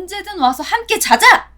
언제든 와서 함께 자자!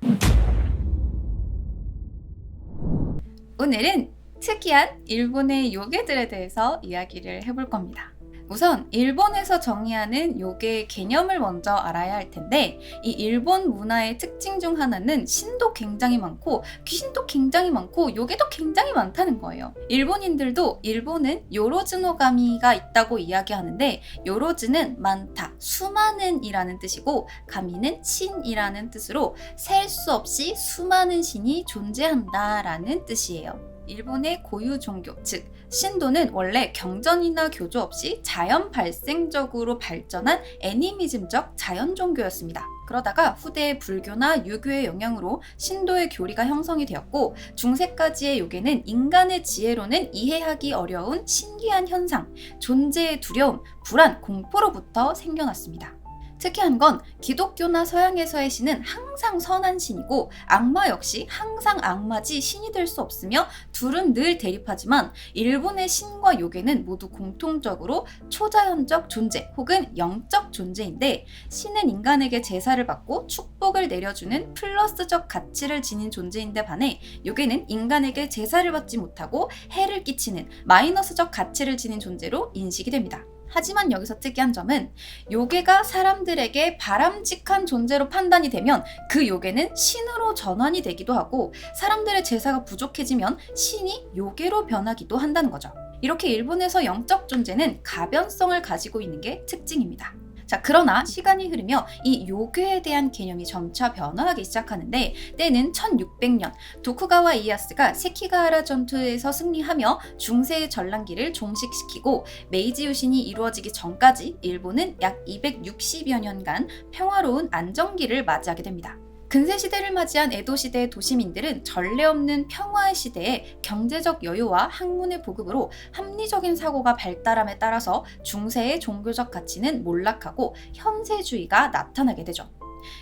오늘은 특이한 일본의 요괴들에 대해서 이야기를 해볼 겁니다. 우선 일본에서 정의하는 요괴의 개념을 먼저 알아야 할 텐데, 이 일본 문화의 특징 중 하나는 신도 굉장히 많고 귀신도 굉장히 많고 요괴도 굉장히 많다는 거예요. 일본인들도 일본은 요로즈노가미가 있다고 이야기하는데, 요로즈는 많다, 수많은 이라는 뜻이고 가미는 신이라는 뜻으로 셀 수 없이 수많은 신이 존재한다 라는 뜻이에요. 일본의 고유 종교, 즉 신도는 원래 경전이나 교조 없이 자연 발생적으로 발전한 애니미즘적 자연 종교였습니다. 그러다가 후대의 불교나 유교의 영향으로 신도의 교리가 형성이 되었고, 중세까지의 요괴는 인간의 지혜로는 이해하기 어려운 신기한 현상, 존재의 두려움, 불안, 공포로부터 생겨났습니다. 특이한 건 기독교나 서양에서의 신은 항상 선한 신이고 악마 역시 항상 악마지 신이 될 수 없으며 둘은 늘 대립하지만, 일본의 신과 요괴는 모두 공통적으로 초자연적 존재 혹은 영적 존재인데, 신은 인간에게 제사를 받고 축복을 내려주는 플러스적 가치를 지닌 존재인데 반해 요괴는 인간에게 제사를 받지 못하고 해를 끼치는 마이너스적 가치를 지닌 존재로 인식이 됩니다. 하지만 여기서 특이한 점은 요괴가 사람들에게 바람직한 존재로 판단이 되면 그 요괴는 신으로 전환이 되기도 하고, 사람들의 제사가 부족해지면 신이 요괴로 변하기도 한다는 거죠. 이렇게 일본에서 영적 존재는 가변성을 가지고 있는 게 특징입니다. 자, 그러나 시간이 흐르며 이 요괴에 대한 개념이 점차 변화하기 시작하는데, 때는 1600년 도쿠가와 이에야스가 세키가하라 전투에서 승리하며 중세의 전란기를 종식시키고 메이지 유신이 이루어지기 전까지 일본은 약 260여 년간 평화로운 안정기를 맞이하게 됩니다. 근세시대를 맞이한 에도시대의 도시민들은 전례 없는 평화의 시대에 경제적 여유와 학문의 보급으로 합리적인 사고가 발달함에 따라서 중세의 종교적 가치는 몰락하고 현세주의가 나타나게 되죠.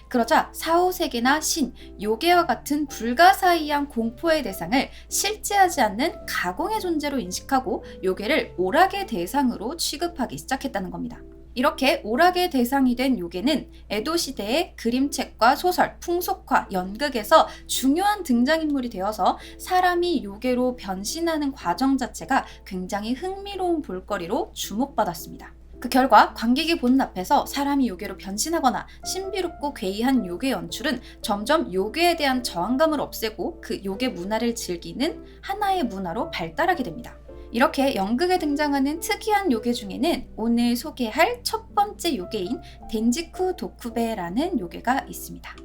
그러자 4, 5세기나 신, 요괴와 같은 불가사의한 공포의 대상을 실제하지 않는 가공의 존재로 인식하고 요괴를 오락의 대상으로 취급하기 시작했다는 겁니다. 이렇게 오락의 대상이 된 요괴는 에도 시대의 그림책과 소설, 풍속화, 연극에서 중요한 등장인물이 되어서 사람이 요괴로 변신하는 과정 자체가 굉장히 흥미로운 볼거리로 주목받았습니다. 그 결과 관객이 보는 앞에서 사람이 요괴로 변신하거나 신비롭고 괴이한 요괴 연출은 점점 요괴에 대한 저항감을 없애고 그 요괴 문화를 즐기는 하나의 문화로 발달하게 됩니다. 이렇게 연극에 등장하는 특이한 요괴 중에는 오늘 소개할 첫 번째 요괴인 덴지쿠 도쿠베라는 요괴가 있습니다.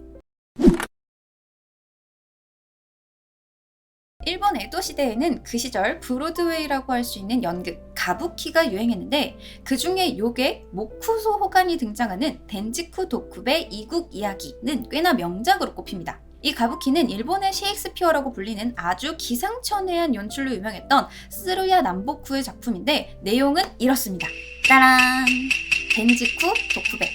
일본 에도 시대에는 그 시절 브로드웨이라고 할 수 있는 연극 가부키가 유행했는데, 그 중에 요괴 모쿠소 호간이 등장하는 덴지쿠 도쿠베 이국 이야기는 꽤나 명작으로 꼽힙니다. 이 가부키는 일본의 셰익스피어라고 불리는 아주 기상천외한 연출로 유명했던 스루야 남보쿠의 작품인데, 내용은 이렇습니다. 짜란! 덴지쿠 도쿠베.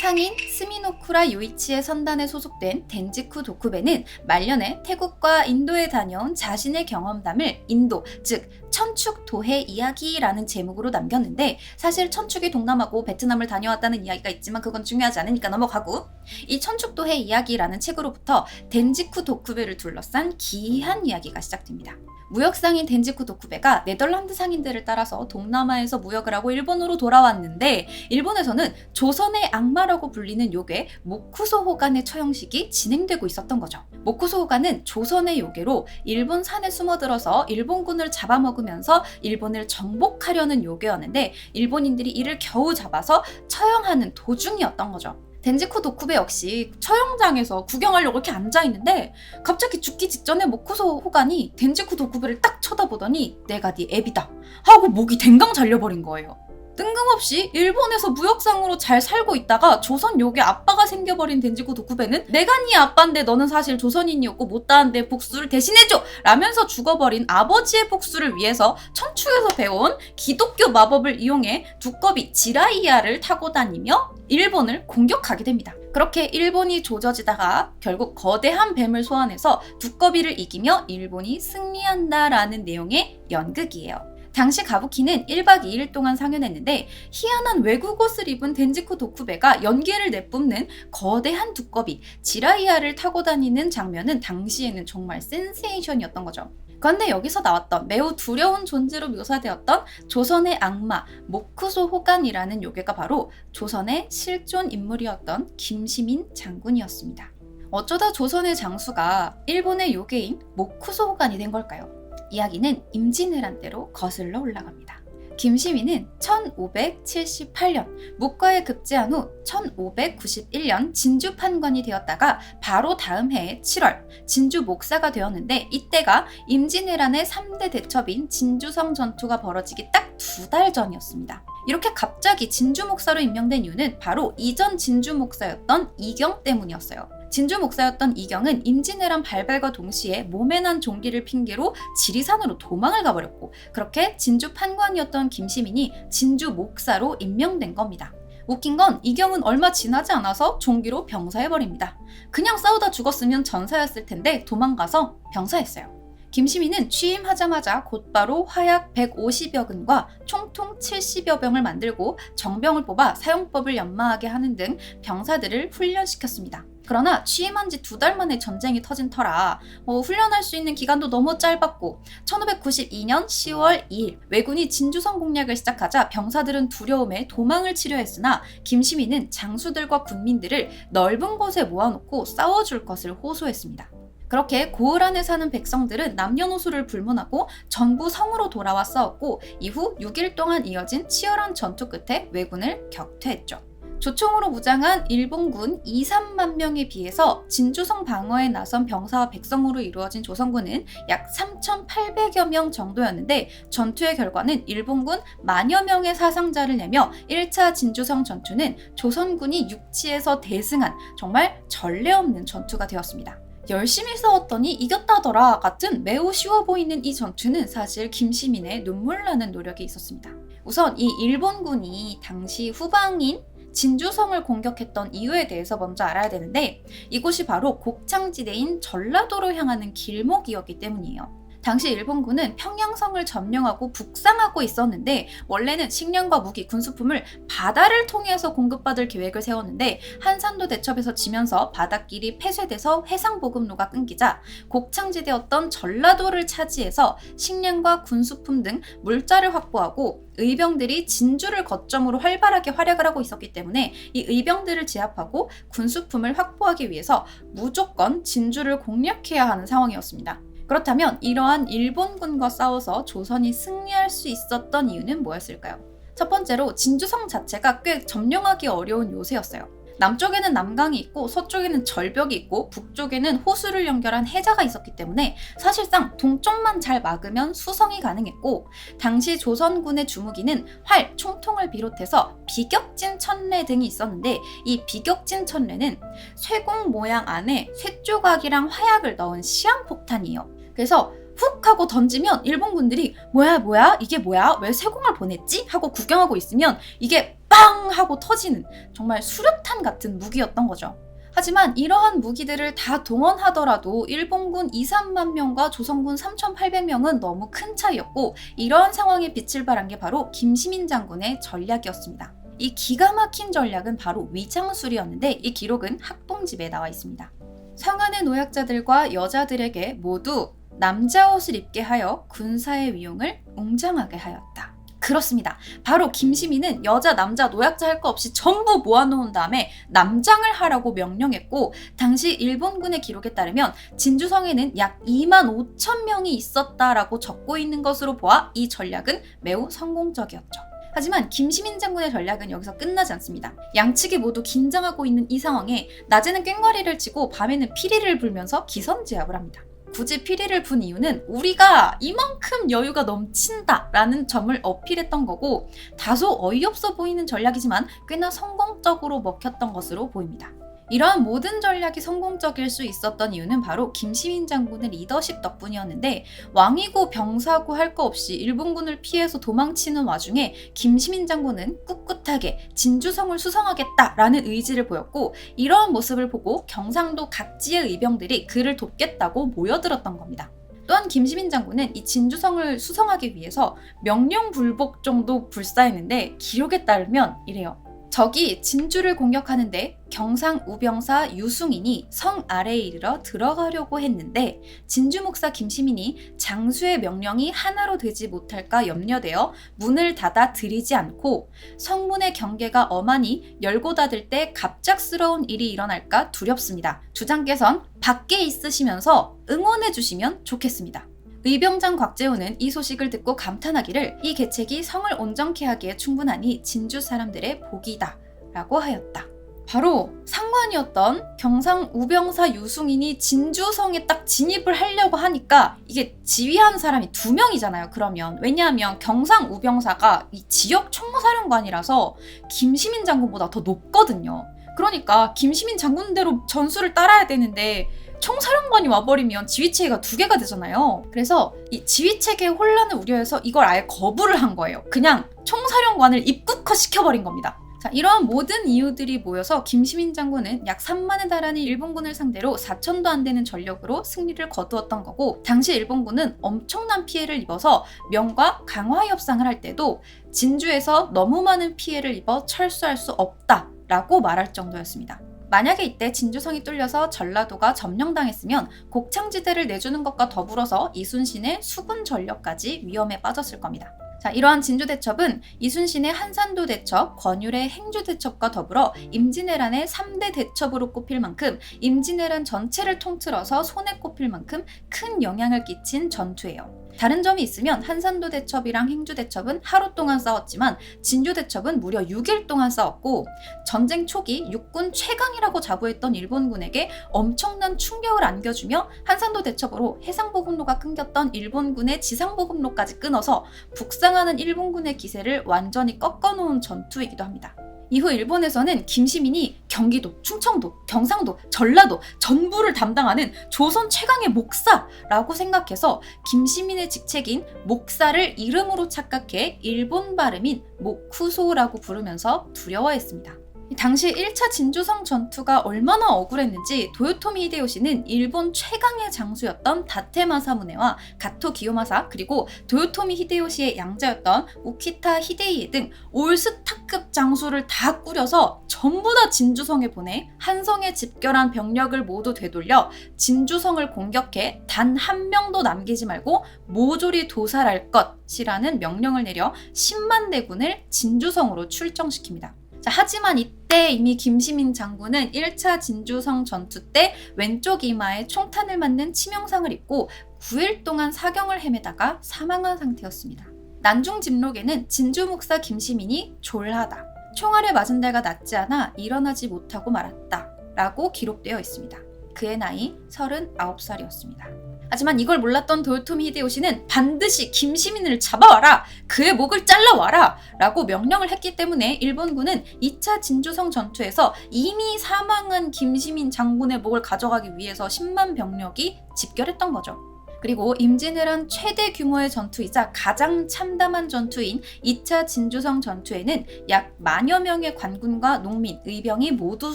상인 스미노쿠라 요이치의 선단에 소속된 덴지쿠 도쿠베는 말년에 태국과 인도에 다녀온 자신의 경험담을 인도, 즉 천축도해 이야기라는 제목으로 남겼는데, 사실 천축이 동남아고 베트남을 다녀왔다는 이야기가 있지만 그건 중요하지 않으니까 넘어가고, 이 천축도해 이야기라는 책으로부터 덴지쿠 도쿠베를 둘러싼 기이한 이야기가 시작됩니다. 무역상인 덴지쿠 도쿠베가 네덜란드 상인들을 따라서 동남아에서 무역을 하고 일본으로 돌아왔는데, 일본에서는 조선의 악마라고 불리는 요괴 모쿠소 호간의 처형식이 진행되고 있었던 거죠. 모쿠소 호간은 조선의 요괴로 일본 산에 숨어들어서 일본군을 잡아먹으면서 일본을 정복하려는 요괴였는데, 일본인들이 이를 겨우 잡아서 처형하는 도중이었던 거죠. 덴지쿠 도쿠베 역시 처형장에서 구경하려고 이렇게 앉아있는데, 갑자기 죽기 직전에 모쿠소 호간이 덴지쿠 도쿠베를 딱 쳐다보더니 내가 네 애비다 하고 목이 댕강 잘려버린 거예요. 뜬금없이 일본에서 무역상으로 잘 살고 있다가 조선 요괴 아빠가 생겨버린 덴지쿠 도쿠베는 내가 네 아빠인데 너는 사실 조선인이었고 못다한데 복수를 대신해줘! 라면서 죽어버린 아버지의 복수를 위해서 천축에서 배운 기독교 마법을 이용해 두꺼비 지라이야를 타고 다니며 일본을 공격하게 됩니다. 그렇게 일본이 조져지다가 결국 거대한 뱀을 소환해서 두꺼비를 이기며 일본이 승리한다라는 내용의 연극이에요. 당시 가부키는 1박 2일 동안 상연했는데 희한한 외국 옷을 입은 덴지코 도쿠베가 연기를 내뿜는 거대한 두꺼비 지라이아를 타고 다니는 장면은 당시에는 정말 센세이션이었던 거죠. 그런데 여기서 나왔던 매우 두려운 존재로 묘사되었던 조선의 악마 모쿠소 호간이라는 요괴가 바로 조선의 실존 인물이었던 김시민 장군이었습니다. 어쩌다 조선의 장수가 일본의 요괴인 모쿠소 호간이 된 걸까요? 이야기는 임진왜란 때로 거슬러 올라갑니다. 김시민은 1578년 묵과에 급제한 후 1591년 진주 판관이 되었다가 바로 다음 해의 7월 진주 목사가 되었는데 이때가 임진왜란의 3대 대첩인 진주성 전투가 벌어지기 딱 2달 전이었습니다. 이렇게 갑자기 진주 목사로 임명된 이유는 바로 이전 진주 목사였던 이경 때문이었어요. 진주 목사였던 이경은 임진왜란 발발과 동시에 몸에 난 종기를 핑계로 지리산으로 도망을 가버렸고 그렇게 진주 판관이었던 김시민이 진주 목사로 임명된 겁니다. 웃긴 건 이경은 얼마 지나지 않아서 종기로 병사해버립니다. 그냥 싸우다 죽었으면 전사였을 텐데 도망가서 병사했어요. 김시민은 취임하자마자 곧바로 화약 150여 근과 총통 70여 병을 만들고 정병을 뽑아 사용법을 연마하게 하는 등 병사들을 훈련시켰습니다. 그러나 취임한 지 2달 만에 전쟁이 터진 터라 훈련할 수 있는 기간도 너무 짧았고 1592년 10월 2일 왜군이 진주성 공략을 시작하자 병사들은 두려움에 도망을 치려 했으나 김시민은 장수들과 군민들을 넓은 곳에 모아놓고 싸워줄 것을 호소했습니다. 그렇게 고을 안에 사는 백성들은 남녀노소를 불문하고 전부 성으로 돌아와 싸웠고 이후 6일 동안 이어진 치열한 전투 끝에 왜군을 격퇴했죠. 조총으로 무장한 일본군 2, 3만 명에 비해서 진주성 방어에 나선 병사와 백성으로 이루어진 조선군은 약 3,800여 명 정도였는데 전투의 결과는 일본군 만여 명의 사상자를 내며 1차 진주성 전투는 조선군이 육지에서 대승한 정말 전례 없는 전투가 되었습니다. 열심히 싸웠더니 이겼다더라 같은 매우 쉬워 보이는 이 전투는 사실 김시민의 눈물 나는 노력이 있었습니다. 우선 이 일본군이 당시 후방인 진주성을 공격했던 이유에 대해서 먼저 알아야 되는데 이곳이 바로 곡창지대인 전라도로 향하는 길목이었기 때문이에요. 당시 일본군은 평양성을 점령하고 북상하고 있었는데 원래는 식량과 무기, 군수품을 바다를 통해서 공급받을 계획을 세웠는데 한산도 대첩에서 지면서 바닷길이 폐쇄돼서 해상보급로가 끊기자 곡창지대였던 전라도를 차지해서 식량과 군수품 등 물자를 확보하고 의병들이 진주를 거점으로 활발하게 활약을 하고 있었기 때문에 이 의병들을 제압하고 군수품을 확보하기 위해서 무조건 진주를 공략해야 하는 상황이었습니다. 그렇다면 이러한 일본군과 싸워서 조선이 승리할 수 있었던 이유는 뭐였을까요? 첫 번째로 진주성 자체가 꽤 점령하기 어려운 요새였어요. 남쪽에는 남강이 있고 서쪽에는 절벽이 있고 북쪽에는 호수를 연결한 해자가 있었기 때문에 사실상 동쪽만 잘 막으면 수성이 가능했고 당시 조선군의 주무기는 활, 총통을 비롯해서 비격진 천례 등이 있었는데 이 비격진 천례는 쇠공 모양 안에 쇠조각이랑 화약을 넣은 시한폭탄이에요. 그래서 훅 하고 던지면 일본군들이 뭐야 이게 뭐야 왜 쇠공을 보냈지? 하고 구경하고 있으면 이게 빵 하고 터지는 정말 수류탄 같은 무기였던 거죠. 하지만 이러한 무기들을 다 동원하더라도 일본군 2, 3만 명과 조선군 3,800명은 너무 큰 차이였고 이러한 상황에 빛을 발한 게 바로 김시민 장군의 전략이었습니다. 이 기가 막힌 전략은 바로 위장술이었는데 이 기록은 학봉집에 나와 있습니다. 성안의 노약자들과 여자들에게 모두 남자 옷을 입게 하여 군사의 위용을 웅장하게 하였다. 그렇습니다. 바로 김시민은 여자, 남자, 노약자 할 거 없이 전부 모아놓은 다음에 남장을 하라고 명령했고 당시 일본군의 기록에 따르면 진주성에는 약 2만 5천 명이 있었다라고 적고 있는 것으로 보아 이 전략은 매우 성공적이었죠. 하지만 김시민 장군의 전략은 여기서 끝나지 않습니다. 양측이 모두 긴장하고 있는 이 상황에 낮에는 꽹과리를 치고 밤에는 피리를 불면서 기선제압을 합니다. 굳이 피리를 분 이유는 우리가 이만큼 여유가 넘친다 라는 점을 어필했던 거고 다소 어이없어 보이는 전략이지만 꽤나 성공적으로 먹혔던 것으로 보입니다. 이러한 모든 전략이 성공적일 수 있었던 이유는 바로 김시민 장군의 리더십 덕분이었는데 왕이고 병사고 할 거 없이 일본군을 피해서 도망치는 와중에 김시민 장군은 꿋꿋하게 진주성을 수성하겠다라는 의지를 보였고 이러한 모습을 보고 경상도 각지의 의병들이 그를 돕겠다고 모여들었던 겁니다. 또한 김시민 장군은 이 진주성을 수성하기 위해서 명령불복 정도 불사했는데 기록에 따르면 이래요. 적이 진주를 공격하는데 경상 우병사 유승인이 성 아래에 이르러 들어가려고 했는데 진주 목사 김시민이 장수의 명령이 하나로 되지 못할까 염려되어 문을 닫아 들이지 않고 성문의 경계가 엄하니 열고 닫을 때 갑작스러운 일이 일어날까 두렵습니다. 주장께선 밖에 있으시면서 응원해 주시면 좋겠습니다. 의병장 곽재우는 이 소식을 듣고 감탄하기를 이 계책이 성을 온전케 하기에 충분하니 진주 사람들의 복이다 라고 하였다. 바로 상관이었던 경상 우병사 유승인이 진주성에 딱 진입을 하려고 하니까 이게 지휘한 사람이 2명이잖아요. 그러면 왜냐하면 경상 우병사가 이 지역 총사령관이라서 김시민 장군보다 더 높거든요. 그러니까 김시민 장군대로 전술을 따라야 되는데 총사령관이 와버리면 지휘체계가 2개가 되잖아요. 그래서 이 지휘체계의 혼란을 우려해서 이걸 아예 거부를 한 거예요. 그냥 총사령관을 입국화 시켜버린 겁니다. 자, 이러한 모든 이유들이 모여서 김시민 장군은 약 3만에 달하는 일본군을 상대로 4천도 안 되는 전력으로 승리를 거두었던 거고, 당시 일본군은 엄청난 피해를 입어서 명과 강화 협상을 할 때도 진주에서 너무 많은 피해를 입어 철수할 수 없다라고 말할 정도였습니다. 만약에 이때 진주성이 뚫려서 전라도가 점령당했으면 곡창지대를 내주는 것과 더불어서 이순신의 수군 전력까지 위험에 빠졌을 겁니다. 자, 이러한 진주대첩은 이순신의 한산도 대첩, 권율의 행주 대첩과 더불어 임진왜란의 3대 대첩으로 꼽힐 만큼 임진왜란 전체를 통틀어서 손에 꼽힐 만큼 큰 영향을 끼친 전투예요. 다른 점이 있으면 한산도 대첩이랑 행주 대첩은 하루 동안 싸웠지만 진주 대첩은 무려 6일 동안 싸웠고, 전쟁 초기 육군 최강이라고 자부했던 일본군에게 엄청난 충격을 안겨주며 한산도 대첩으로 해상보급로가 끊겼던 일본군의 지상보급로까지 끊어서 북상하는 일본군의 기세를 완전히 꺾어놓은 전투이기도 합니다. 이후 일본에서는 김시민이 경기도, 충청도, 경상도, 전라도 전부를 담당하는 조선 최강의 목사라고 생각해서 김시민의 직책인 목사를 이름으로 착각해 일본 발음인 모쿠소라고 부르면서 두려워했습니다. 당시 1차 진주성 전투가 얼마나 억울했는지 도요토미 히데요시는 일본 최강의 장수였던 다테마 사무네와 가토 기요마사, 그리고 도요토미 히데요시의 양자였던 우키타 히데이에 등 올스타급 장수를 다 꾸려서 전부 다 진주성에 보내 한성에 집결한 병력을 모두 되돌려 진주성을 공격해 단 한 명도 남기지 말고 모조리 도살할 것이라는 명령을 내려 10만 대군을 진주성으로 출정시킵니다. 자, 하지만 이때 이미 김시민 장군은 1차 진주성 전투 때 왼쪽 이마에 총탄을 맞는 치명상을 입고 9일 동안 사경을 헤매다가 사망한 상태였습니다. 난중집록에는 진주 목사 김시민이 졸하다, 총알에 맞은 데가 낫지 않아 일어나지 못하고 말았다 라고 기록되어 있습니다. 그의 나이 39살이었습니다. 하지만 이걸 몰랐던 도요토미 히데요시는 반드시 김시민을 잡아와라! 그의 목을 잘라와라! 라고 명령을 했기 때문에 일본군은 2차 진주성 전투에서 이미 사망한 김시민 장군의 목을 가져가기 위해서 10만 병력이 집결했던 거죠. 그리고 임진왜란 최대 규모의 전투이자 가장 참담한 전투인 2차 진주성 전투에는 약 10,000여 명의 관군과 농민, 의병이 모두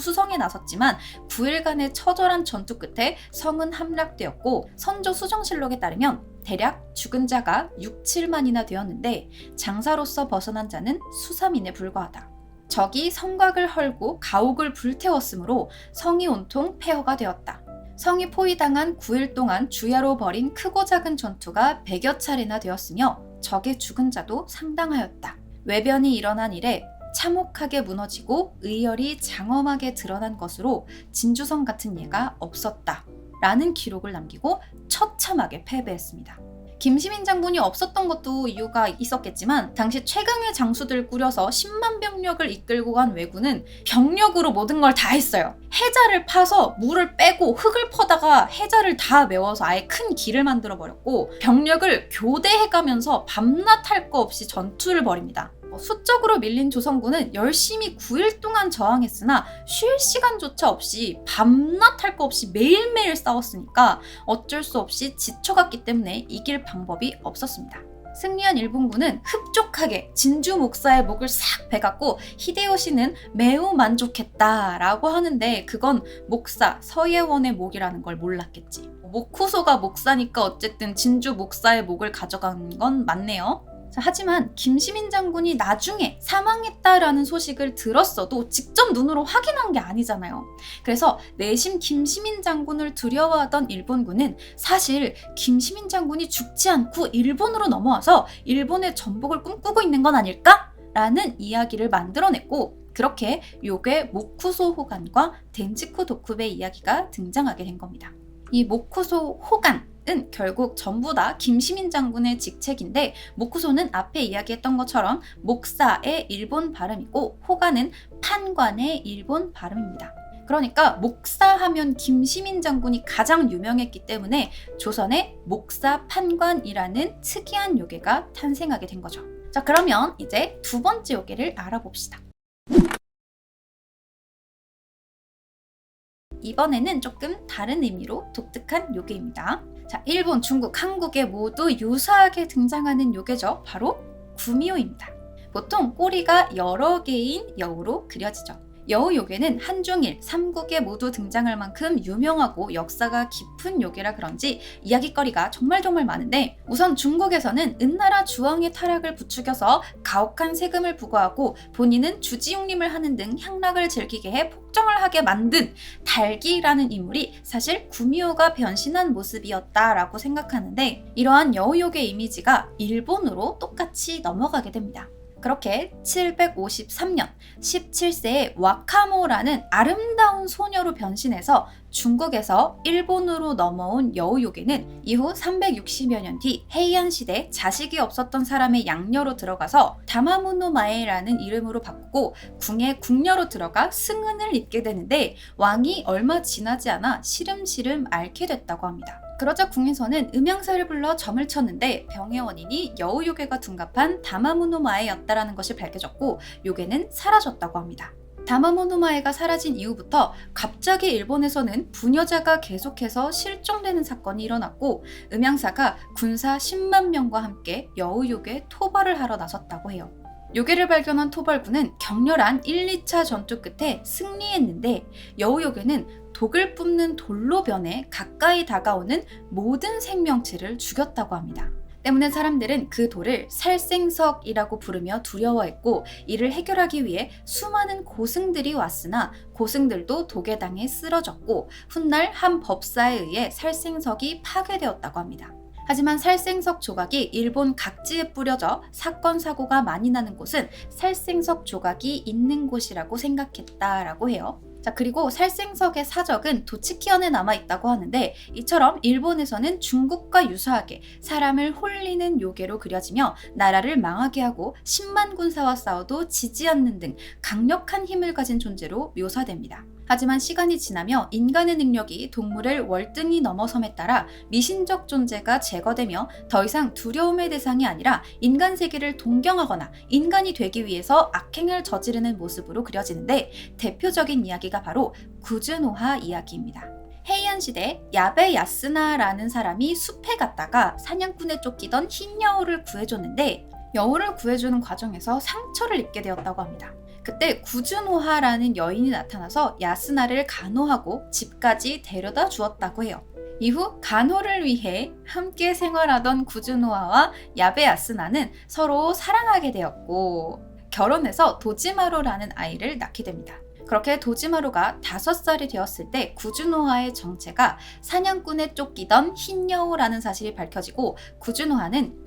수성에 나섰지만 9일간의 처절한 전투 끝에 성은 함락되었고, 선조 수정실록에 따르면 대략 죽은 자가 6, 7만이나 되었는데 장사로서 벗어난 자는 수삼인에 불과하다. 적이 성곽을 헐고 가옥을 불태웠으므로 성이 온통 폐허가 되었다. 성이 포위당한 9일 동안 주야로 벌인 크고 작은 전투가 100여 차례나 되었으며 적의 죽은 자도 상당하였다. 외변이 일어난 이래 참혹하게 무너지고 의열이 장엄하게 드러난 것으로 진주성 같은 예가 없었다 라는 기록을 남기고 처참하게 패배했습니다. 김시민 장군이 없었던 것도 이유가 있었겠지만 당시 최강의 장수들 꾸려서 10만 병력을 이끌고 간 왜군은 병력으로 모든 걸 다 했어요. 해자를 파서 물을 빼고 흙을 퍼다가 해자를 다 메워서 아예 큰 길을 만들어 버렸고, 병력을 교대해가면서 밤낮 할 거 없이 전투를 벌입니다. 수적으로 밀린 조선군은 열심히 9일 동안 저항했으나 쉴 시간조차 없이 밤낮 할 거 없이 매일매일 싸웠으니까 어쩔 수 없이 지쳐갔기 때문에 이길 방법이 없었습니다. 승리한 일본군은 흡족하게 진주 목사의 목을 싹 베갖고 히데요시는 매우 만족했다라고 하는데 그건 목사 서예원의 목이라는 걸 몰랐겠지. 모쿠소가 목사니까 어쨌든 진주 목사의 목을 가져간 건 맞네요. 자, 하지만 김시민 장군이 나중에 사망했다라는 소식을 들었어도 직접 눈으로 확인한 게 아니잖아요. 그래서 내심 김시민 장군을 두려워하던 일본군은 사실 김시민 장군이 죽지 않고 일본으로 넘어와서 일본의 전복을 꿈꾸고 있는 건 아닐까? 라는 이야기를 만들어냈고 그렇게 요괴 모쿠소 호간과 덴지쿠 도쿠베 이야기가 등장하게 된 겁니다. 이 모쿠소 호간은 결국 전부 다 김시민 장군의 직책인데 모쿠소는 앞에 이야기했던 것처럼 목사의 일본 발음이고 호간은 판관의 일본 발음입니다. 그러니까 목사하면 김시민 장군이 가장 유명했기 때문에 조선의 목사 판관이라는 특이한 요괴가 탄생하게 된 거죠. 자, 그러면 이제 두 번째 요괴를 알아봅시다. 이번에는 조금 다른 의미로 독특한 요괴입니다. 자, 일본, 중국, 한국에 모두 유사하게 등장하는 요괴죠. 바로 구미호입니다. 보통 꼬리가 여러 개인 여우로 그려지죠. 여우 요괴는 한중일, 삼국에 모두 등장할 만큼 유명하고 역사가 깊은 요괴라 그런지 이야기거리가 정말 많은데 우선 중국에서는 은나라 주왕의 타락을 부추겨서 가혹한 세금을 부과하고 본인은 주지웅림을 하는 등 향락을 즐기게 해 폭정을 하게 만든 달기라는 인물이 사실 구미호가 변신한 모습이었다라고 생각하는데 이러한 여우 요괴 이미지가 일본으로 똑같이 넘어가게 됩니다. 그렇게 753년 17세의 와카모라는 아름다운 소녀로 변신해서 중국에서 일본으로 넘어온 여우 요괴는 이후 360여 년 뒤 헤이안 시대 자식이 없었던 사람의 양녀로 들어가서 다마무노 마에라는 이름으로 바꾸고 궁의 궁녀로 들어가 승은을 입게 되는데 왕이 얼마 지나지 않아 시름시름 앓게 됐다고 합니다. 그러자 궁에서는 음양사를 불러 점을 쳤는데 병의 원인이 여우 요괴가 둔갑한 다마무노 마에였다라는 것이 밝혀졌고 요괴는 사라졌다고 합니다. 다마무노 마에가 사라진 이후부터 갑자기 일본에서는 부녀자가 계속해서 실종되는 사건이 일어났고 음양사가 군사 10만 명과 함께 여우 요괴 토벌을 하러 나섰다고 해요. 요괴를 발견한 토벌군은 격렬한 1, 2차 전투 끝에 승리했는데 여우 요괴는 독을 뿜는 돌로 변해 가까이 다가오는 모든 생명체를 죽였다고 합니다. 때문에 사람들은 그 돌을 살생석이라고 부르며 두려워했고 이를 해결하기 위해 수많은 고승들이 왔으나 고승들도 독에 당해 쓰러졌고 훗날 한 법사에 의해 살생석이 파괴되었다고 합니다. 하지만 살생석 조각이 일본 각지에 뿌려져 사건 사고가 많이 나는 곳은 살생석 조각이 있는 곳이라고 생각했다라고 해요. 자, 그리고 살생석의 사적은 도치키현에 남아있다고 하는데 이처럼 일본에서는 중국과 유사하게 사람을 홀리는 요괴로 그려지며 나라를 망하게 하고 10만 군사와 싸워도 지지 않는 등 강력한 힘을 가진 존재로 묘사됩니다. 하지만 시간이 지나며 인간의 능력이 동물을 월등히 넘어섬에 따라 미신적 존재가 제거되며 더 이상 두려움의 대상이 아니라 인간 세계를 동경하거나 인간이 되기 위해서 악행을 저지르는 모습으로 그려지는데 대표적인 이야기가 바로 구즈노하 이야기입니다. 헤이안 시대 야베 야스나라는 사람이 숲에 갔다가 사냥꾼에 쫓기던 흰 여우를 구해줬는데 여우를 구해주는 과정에서 상처를 입게 되었다고 합니다. 그때 구즈노하라는 여인이 나타나서 야스나를 간호하고 집까지 데려다 주었다고 해요. 이후 간호를 위해 함께 생활하던 구즈노하와 야베 야스나는 서로 사랑하게 되었고 결혼해서 도지마루라는 아이를 낳게 됩니다. 그렇게 도지마루가 5살이 되었을 때 구즈노하의 정체가 사냥꾼에 쫓기던 흰 여우라는 사실이 밝혀지고 구즈노하는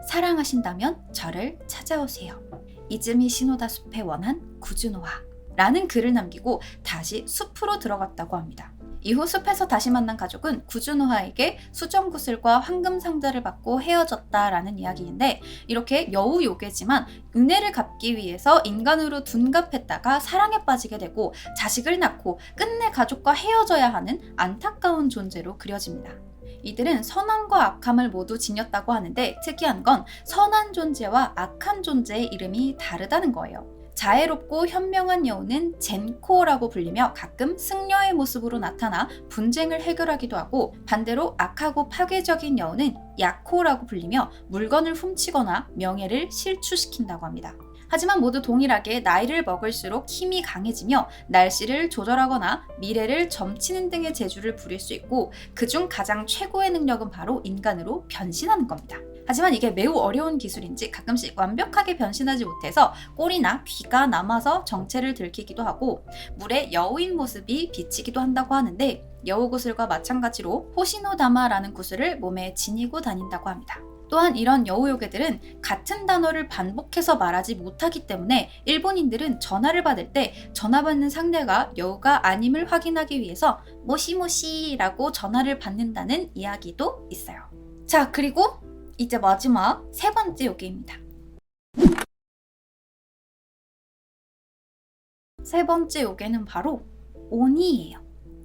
사랑하신다면 저를 찾아오세요. 이즈미 시노다 숲에 원한 구즈노하 라는 글을 남기고 다시 숲으로 들어갔다고 합니다. 이후 숲에서 다시 만난 가족은 구즈노하에게 수정구슬과 황금 상자를 받고 헤어졌다라는 이야기인데 이렇게 여우 요괴지만 은혜를 갚기 위해서 인간으로 둔갑했다가 사랑에 빠지게 되고 자식을 낳고 끝내 가족과 헤어져야 하는 안타까운 존재로 그려집니다. 이들은 선함과 악함을 모두 지녔다고 하는데 특이한 건 선한 존재와 악한 존재의 이름이 다르다는 거예요. 자애롭고 현명한 여우는 젠코라고 불리며 가끔 승려의 모습으로 나타나 분쟁을 해결하기도 하고, 반대로 악하고 파괴적인 여우는 야코라고 불리며 물건을 훔치거나 명예를 실추시킨다고 합니다. 하지만 모두 동일하게 나이를 먹을수록 힘이 강해지며 날씨를 조절하거나 미래를 점치는 등의 재주를 부릴 수 있고, 그중 가장 최고의 능력은 바로 인간으로 변신하는 겁니다. 하지만 이게 매우 어려운 기술인지 가끔씩 완벽하게 변신하지 못해서 꼬리나 귀가 남아서 정체를 들키기도 하고, 물에 여우인 모습이 비치기도 한다고 하는데, 여우 구슬과 마찬가지로 호시노다마라는 구슬을 몸에 지니고 다닌다고 합니다. 또한 이런 여우 요괴들은 같은 단어를 반복해서 말하지 못하기 때문에 일본인들은 전화를 받을 때 전화 받는 상대가 여우가 아님을 확인하기 위해서 모시모시라고 전화를 받는다는 이야기도 있어요. 자, 그리고 이제 마지막 세 번째 요괴입니다. 세 번째 요괴는 바로 오니예요.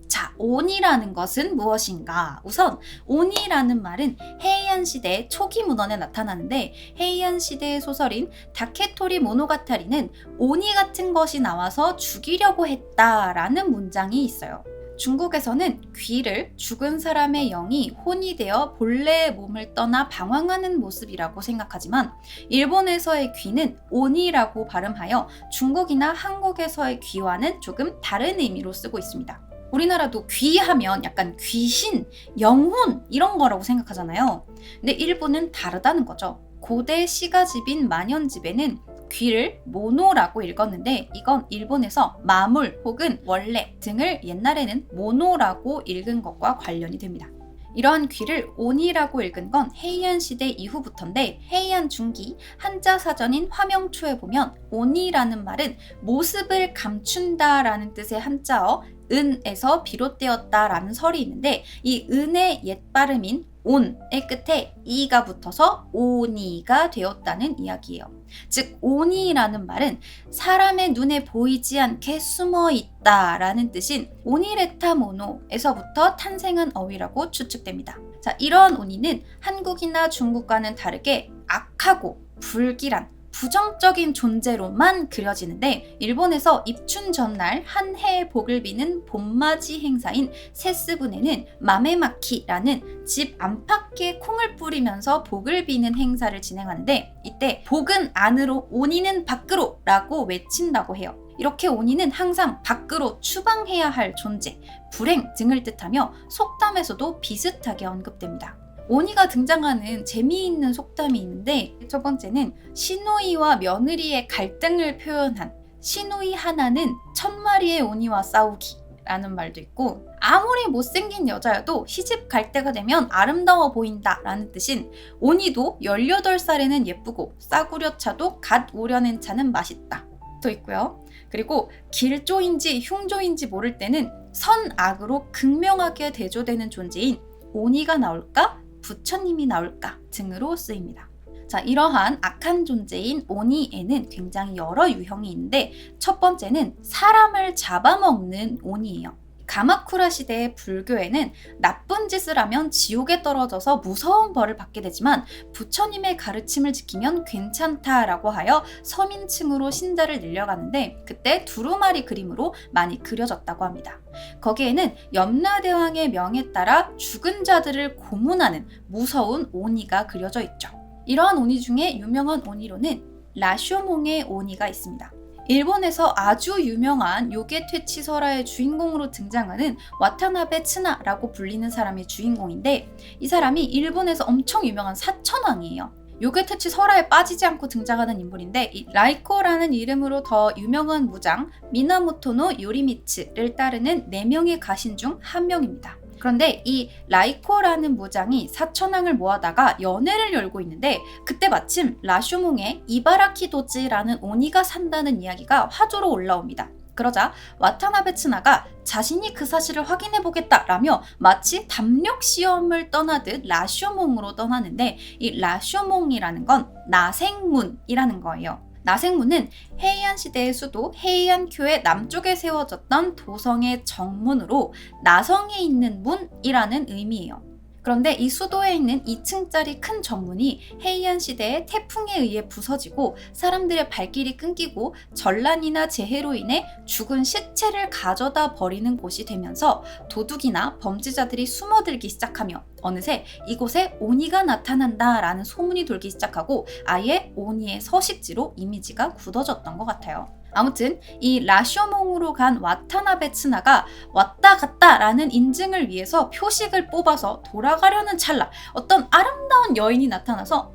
자, 오니라는 것은 무엇인가? 우선 오니라는 말은 헤이안 시대 초기 문헌에 나타나는데, 헤이안 시대의 소설인 다케토리 모노가타리는 오니 같은 것이 나와서 죽이려고 했다라는 문장이 있어요. 중국에서는 귀를 죽은 사람의 영이 혼이 되어 본래의 몸을 떠나 방황하는 모습이라고 생각하지만, 일본에서의 귀는 오니라고 발음하여 중국이나 한국에서의 귀와는 조금 다른 의미로 쓰고 있습니다. 우리나라도 귀하면 약간 귀신, 영혼 이런 거라고 생각하잖아요. 근데 일본은 다르다는 거죠. 고대 시가집인 만연집에는 귀를 모노라고 읽었는데, 이건 일본에서 마물 혹은 원래 등을 옛날에는 모노라고 읽은 것과 관련이 됩니다. 이러한 귀를 오니라고 읽은 건 헤이안 시대 이후부터인데, 헤이안 중기 한자 사전인 화명초에 보면 오니라는 말은 모습을 감춘다라는 뜻의 한자어 은에서 비롯되었다라는 설이 있는데, 이 은의 옛 발음인 온의 끝에 이가 붙어서 오니가 되었다는 이야기예요. 즉 오니라는 말은 사람의 눈에 보이지 않게 숨어 있다라는 뜻인 오니레타모노에서부터 탄생한 어휘라고 추측됩니다. 자, 이러한 오니는 한국이나 중국과는 다르게 악하고 불길한 부정적인 존재로만 그려지는데, 일본에서 입춘 전날 한 해의 복을 비는 봄맞이 행사인 세스분에는 마메마키라는 집 안팎에 콩을 뿌리면서 복을 비는 행사를 진행하는데, 이때 복은 안으로 오니는 밖으로 라고 외친다고 해요. 이렇게 오니는 항상 밖으로 추방해야 할 존재, 불행 등을 뜻하며 속담에서도 비슷하게 언급됩니다. 오니가 등장하는 재미있는 속담이 있는데, 첫 번째는 시누이와 며느리의 갈등을 표현한 시누이 하나는 1000마리의 오니와 싸우기 라는 말도 있고, 아무리 못생긴 여자여도 시집 갈 때가 되면 아름다워 보인다 라는 뜻인 오니도 18살에는 예쁘고 싸구려 차도 갓 우려낸 차는 맛있다 또 있고요. 그리고 길조인지 흉조인지 모를 때는 선악으로 극명하게 대조되는 존재인 오니가 나올까 부처님이 나올까 등으로 쓰입니다. 자, 이러한 악한 존재인 오니에는 굉장히 여러 유형이 있는데, 첫 번째는 사람을 잡아먹는 오니예요. 가마쿠라 시대의 불교에는 나쁜 짓을 하면 지옥에 떨어져서 무서운 벌을 받게 되지만, 부처님의 가르침을 지키면 괜찮다라고 하여 서민층으로 신자를 늘려가는데, 그때 두루마리 그림으로 많이 그려졌다고 합니다. 거기에는 염라대왕의 명에 따라 죽은 자들을 고문하는 무서운 오니가 그려져 있죠. 이러한 오니 중에 유명한 오니로는 라쇼몽의 오니가 있습니다. 일본에서 아주 유명한 요괴퇴치 설화의 주인공으로 등장하는 와타나베 츠나라고 불리는 사람이 주인공인데, 이 사람이 일본에서 엄청 유명한 사천왕이에요. 요괴퇴치 설화에 빠지지 않고 등장하는 인물인데, 이 라이코라는 이름으로 더 유명한 무장 미나모토노 요리미츠를 따르는 4명의 가신 중 한 명입니다. 그런데 이 라이코라는 무장이 사천왕을 모아다가 연회를 열고 있는데, 그때 마침 라쇼몽의 이바라키도지라는 오니가 산다는 이야기가 화조로 올라옵니다. 그러자 와타나베 츠나가 자신이 그 사실을 확인해보겠다라며 마치 담력 시험을 떠나듯 라쇼몽으로 떠나는데, 이 라쇼몽이라는 건 나생문이라는 거예요. 나생문은 헤이안 시대의 수도 헤이안쿄의 남쪽에 세워졌던 도성의 정문으로 나성에 있는 문이라는 의미예요. 그런데 이 수도에 있는 2층짜리 큰 정문이 헤이안 시대에 태풍에 의해 부서지고 사람들의 발길이 끊기고 전란이나 재해로 인해 죽은 시체를 가져다 버리는 곳이 되면서 도둑이나 범죄자들이 숨어들기 시작하며 어느새 이곳에 오니가 나타난다라는 소문이 돌기 시작하고 아예 오니의 서식지로 이미지가 굳어졌던 것 같아요. 아무튼 이 라쇼몽으로 간 와타나베 츠나가 왔다 갔다 라는 인증을 위해서 표식을 뽑아서 돌아가려는 찰나 어떤 아름다운 여인이 나타나서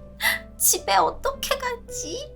집에 어떻게 가지?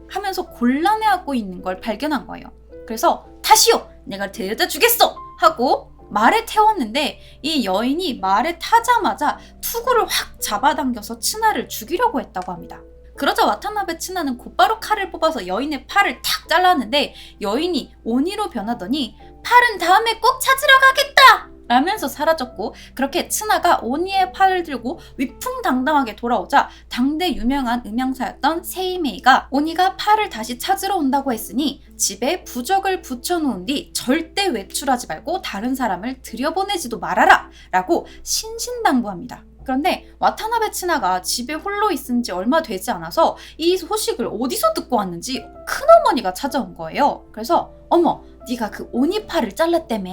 하면서 곤란해하고 있는 걸 발견한 거예요. 그래서 다시요! 내가 데려다 주겠어! 하고 말에 태웠는데 이 여인이 말에 타자마자 투구를 확 잡아당겨서 츠나를 죽이려고 했다고 합니다. 그러자 와타나베 츠나는 곧바로 칼을 뽑아서 여인의 팔을 탁 잘랐는데 여인이 오니로 변하더니 팔은 다음에 꼭 찾으러 가겠다! 라면서 사라졌고 그렇게 츠나가 오니의 팔을 들고 위풍당당하게 돌아오자 당대 유명한 음향사였던 세이메이가 오니가 팔을 다시 찾으러 온다고 했으니 집에 부적을 붙여놓은 뒤 절대 외출하지 말고 다른 사람을 들여보내지도 말아라! 라고 신신당부합니다. 그런데 와타나베 츠나가 집에 홀로 있은 지 얼마 되지 않아서 이 소식을 어디서 듣고 왔는지 큰어머니가 찾아온 거예요. 그래서 어머, 네가 그 오니팔을 잘랐다며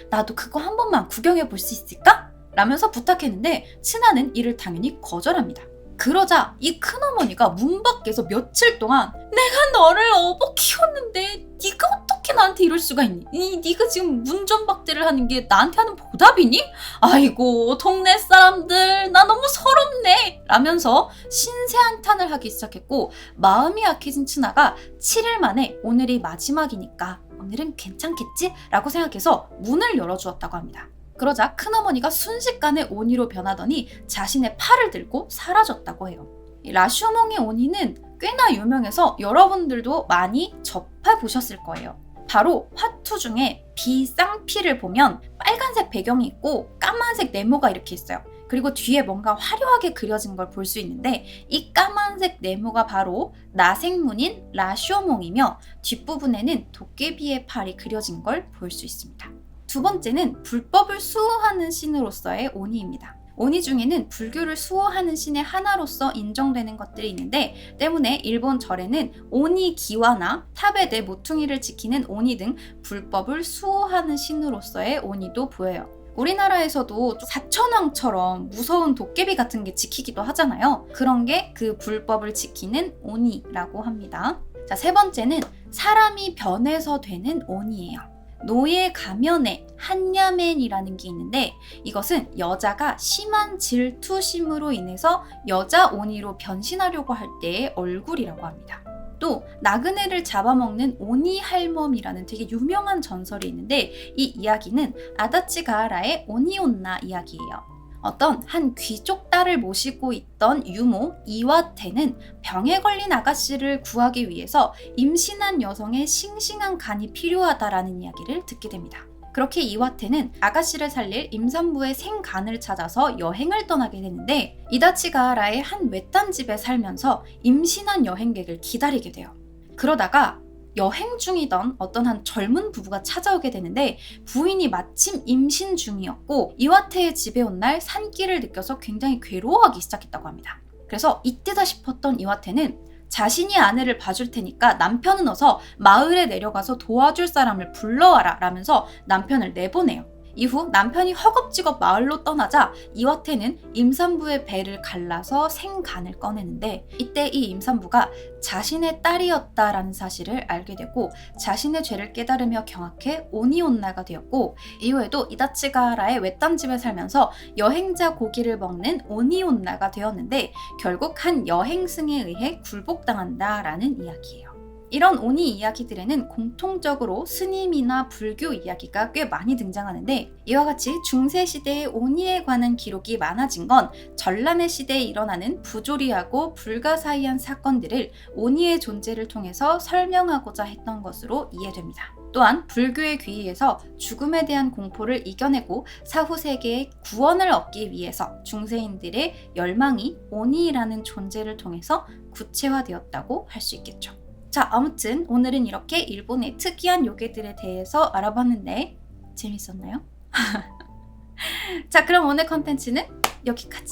나도 그거 한 번만 구경해 볼 수 있을까? 라면서 부탁했는데 츠나는 이를 당연히 거절합니다. 그러자 이 큰어머니가 문 밖에서 며칠 동안 내가 너를 어버 키웠는데 네가 어떻게 나한테 이럴 수가 있니? 네가 지금 문전박대를 하는 게 나한테 하는 보답이니? 아이고 동네 사람들 나 너무 서럽네 라면서 신세한탄을 하기 시작했고 마음이 약해진 츠나가 7일 만에 오늘이 마지막이니까 오늘은 괜찮겠지? 라고 생각해서 문을 열어주었다고 합니다. 그러자 큰어머니가 순식간에 오니로 변하더니 자신의 팔을 들고 사라졌다고 해요. 이 라쇼몽의 오니는 꽤나 유명해서 여러분들도 많이 접해보셨을 거예요. 바로 화투 중에 비쌍피를 보면 빨간색 배경이 있고 까만색 네모가 이렇게 있어요. 그리고 뒤에 뭔가 화려하게 그려진 걸 볼 수 있는데 이 까만색 네모가 바로 나생문인 라쇼몽이며 뒷부분에는 도깨비의 팔이 그려진 걸 볼 수 있습니다. 두 번째는 불법을 수호하는 신으로서의 오니입니다. 오니 중에는 불교를 수호하는 신의 하나로서 인정되는 것들이 있는데 때문에 일본 절에는 오니 기와나 탑에 대 모퉁이를 지키는 오니 등 불법을 수호하는 신으로서의 오니도 보여요. 우리나라에서도 사천왕처럼 무서운 도깨비 같은 게 지키기도 하잖아요. 그런 게 그 불법을 지키는 오니라고 합니다. 자, 세 번째는 사람이 변해서 되는 오니예요. 노예 가면에 한야맨이라는 게 있는데 이것은 여자가 심한 질투심으로 인해서 여자 오니로 변신하려고 할 때의 얼굴이라고 합니다. 또 나그네를 잡아먹는 오니 할멈이라는 되게 유명한 전설이 있는데 이 이야기는 아다치 가하라의 오니온나 이야기예요. 어떤 한 귀족 딸을 모시고 있던 유모 이와테는 병에 걸린 아가씨를 구하기 위해서 임신한 여성의 싱싱한 간이 필요하다라는 이야기를 듣게 됩니다. 그렇게 이와테는 아가씨를 살릴 임산부의 생간을 찾아서 여행을 떠나게 되는데 이다치 가하라의 한 외딴 집에 살면서 임신한 여행객을 기다리게 돼요. 그러다가 여행 중이던 어떤 한 젊은 부부가 찾아오게 되는데 부인이 마침 임신 중이었고 이와테의 집에 온 날 산기를 느껴서 굉장히 괴로워하기 시작했다고 합니다. 그래서 이때다 싶었던 이와테는 자신이 아내를 봐줄 테니까 남편은 어서 마을에 내려가서 도와줄 사람을 불러와라 라면서 남편을 내보내요. 이후 남편이 허겁지겁 마을로 떠나자 이와테는 임산부의 배를 갈라서 생간을 꺼내는데 이때 이 임산부가 자신의 딸이었다라는 사실을 알게 되고 자신의 죄를 깨달으며 경악해 오니온나가 되었고 이후에도 이다치 가하라의 외딴 집에 살면서 여행자 고기를 먹는 오니온나가 되었는데 결국 한 여행승에 의해 굴복당한다라는 이야기예요. 이런 오니 이야기들에는 공통적으로 스님이나 불교 이야기가 꽤 많이 등장하는데 이와 같이 중세시대의 오니에 관한 기록이 많아진 건 전람회 시대에 일어나는 부조리하고 불가사의한 사건들을 오니의 존재를 통해서 설명하고자 했던 것으로 이해됩니다. 또한 불교의 귀의에서 죽음에 대한 공포를 이겨내고 사후 세계의 구원을 얻기 위해서 중세인들의 열망이 오니라는 존재를 통해서 구체화되었다고 할 수 있겠죠. 자, 아무튼 오늘은 이렇게 일본의 특이한 요괴들에 대해서 알아봤는데 재밌었나요? 자, 그럼 오늘 컨텐츠는 여기까지.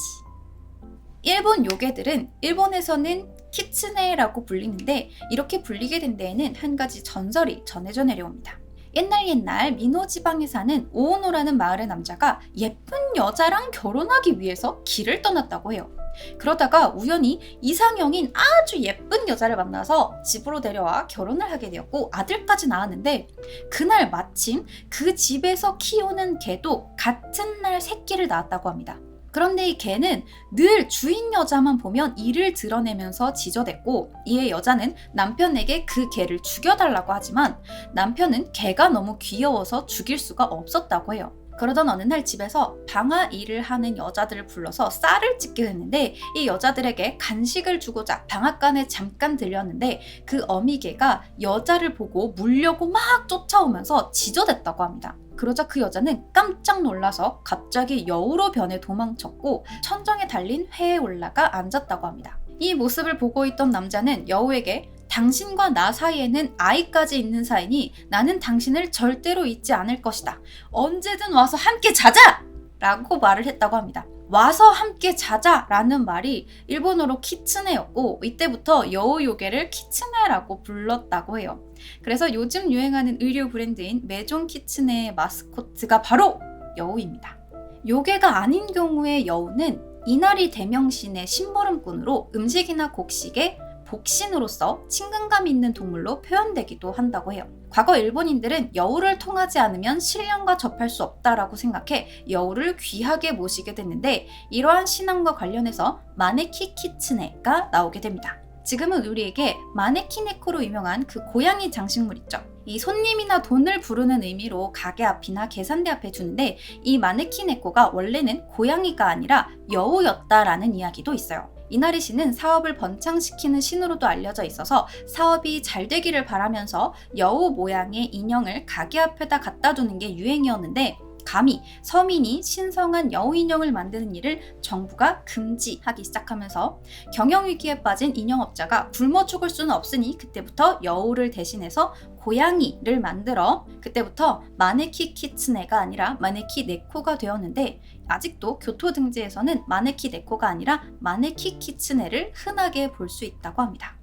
일본 요괴들은 일본에서는 키츠네라고 불리는데 이렇게 불리게 된 데에는 한 가지 전설이 전해져 내려옵니다. 옛날 미노 지방에 사는 오오노라는 마을의 남자가 예쁜 여자랑 결혼하기 위해서 길을 떠났다고 해요. 그러다가 우연히 이상형인 아주 예쁜 여자를 만나서 집으로 데려와 결혼을 하게 되었고 아들까지 낳았는데 그날 마침 그 집에서 키우는 개도 같은 날 새끼를 낳았다고 합니다. 그런데 이 개는 늘 주인 여자만 보면 이를 드러내면서 지저댔고 이에 여자는 남편에게 그 개를 죽여달라고 하지만 남편은 개가 너무 귀여워서 죽일 수가 없었다고 해요. 그러던 어느 날 집에서 방아 일을 하는 여자들을 불러서 쌀을 찢게 됐는데 이 여자들에게 간식을 주고자 방앗간에 잠깐 들렸는데 그 어미개가 여자를 보고 물려고 막 쫓아오면서 지저댔다고 합니다. 그러자 그 여자는 깜짝 놀라서 갑자기 여우로 변해 도망쳤고 천정에 달린 회에 올라가 앉았다고 합니다. 이 모습을 보고 있던 남자는 여우에게 당신과 나 사이에는 아이까지 있는 사이니 나는 당신을 절대로 잊지 않을 것이다. 언제든 와서 함께 자자! 라고 말을 했다고 합니다. 와서 함께 자자! 라는 말이 일본어로 키츠네였고 이때부터 여우 요괴를 키츠네라고 불렀다고 해요. 그래서 요즘 유행하는 의류 브랜드인 메종 키츠네의 마스코트가 바로 여우입니다. 요괴가 아닌 경우에 여우는 이나리 대명신의 심부름꾼으로 음식이나 곡식에 복신으로서 친근감 있는 동물로 표현되기도 한다고 해요. 과거 일본인들은 여우를 통하지 않으면 신령과 접할 수 없다라고 생각해 여우를 귀하게 모시게 됐는데 이러한 신앙과 관련해서 마네키 키츠네가 나오게 됩니다. 지금은 우리에게 마네키네코로 유명한 그 고양이 장식물 있죠. 이 손님이나 돈을 부르는 의미로 가게 앞이나 계산대 앞에 두는데 이 마네키네코가 원래는 고양이가 아니라 여우였다라는 이야기도 있어요. 이나리 씨는 사업을 번창시키는 신으로도 알려져 있어서 사업이 잘 되기를 바라면서 여우 모양의 인형을 가게 앞에다 갖다 두는 게 유행이었는데 감히 서민이 신성한 여우 인형을 만드는 일을 정부가 금지하기 시작하면서 경영위기에 빠진 인형업자가 굶어 죽을 수는 없으니 그때부터 여우를 대신해서 고양이를 만들어 그때부터 마네키 키츠네가 아니라 마네키 네코가 되었는데 아직도 교토 등지에서는 마네키 네코가 아니라 마네키 키츠네를 흔하게 볼 수 있다고 합니다.